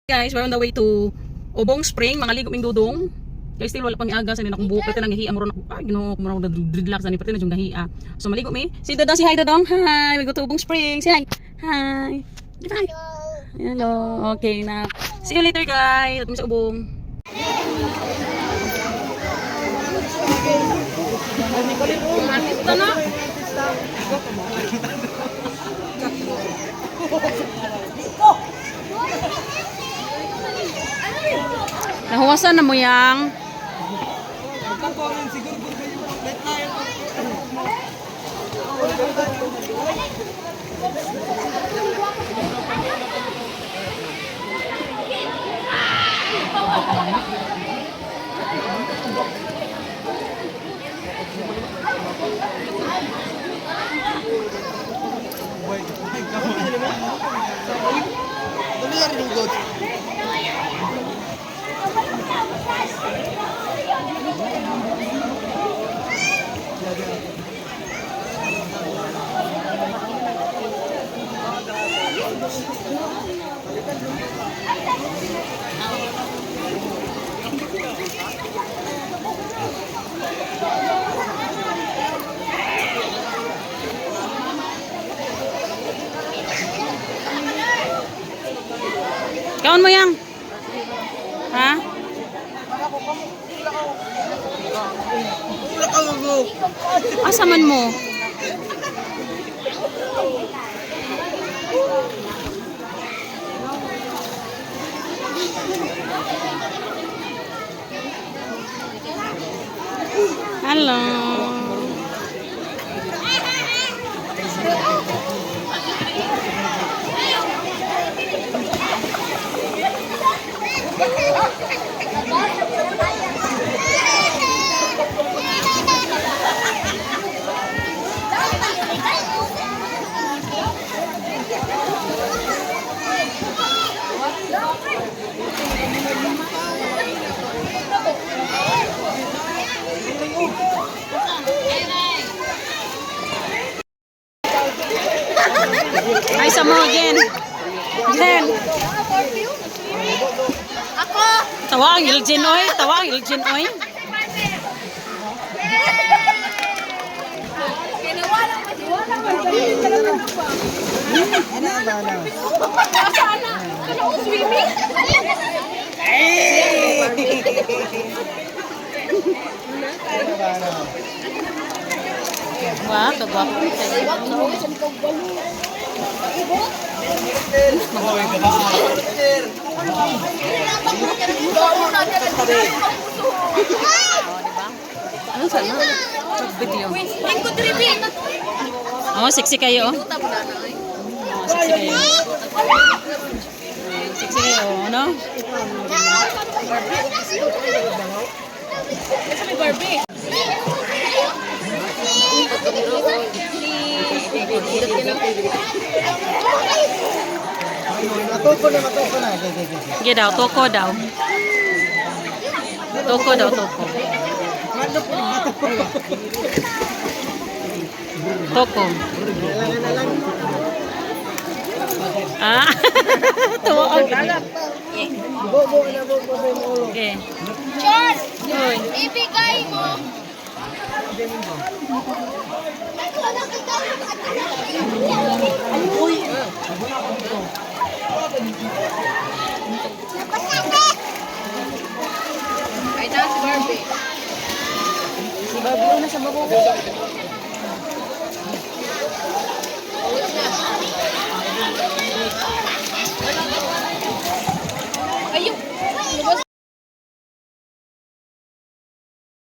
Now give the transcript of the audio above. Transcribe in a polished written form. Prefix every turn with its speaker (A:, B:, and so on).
A: Guys, we're on the way to Obong Spring, mga ligo ming dudong. Kaya still wala pang iaga sa nila kung buhok pati nang hihiya mo ron. Ay, ginoo ko mo dreadlocks ani pati na jung gahiya. So maligo mi. Si Dodong, si hi Dodong. Hi, we go to Obong Spring. Say hi. Hi. Hi. Hello. Okay na. See you later guys. At sa Obong. Nahuwasan na mo yang. Kaon mo yang? Ha? Asa man mo? Hello. Ay, sa mo again. Again.
B: Ako!
A: Tawa ang Ilgin oy. Tawa ang Ilgin oy.
B: Swimming?
A: Wah, kagwapo. Ano sana? Video. Oh, sexy kayo. Oh, sexy kayo. Sexy kayo, ano?
B: Barbie.
A: Sige daw, toko daw. Toko daw, toko. Toko. Ah, tuwa ang gini. Okay.
B: George!
A: Hoy.
B: Ibigay mo! Ay na si Barbie.
A: Si Barbie na sa mabubuo.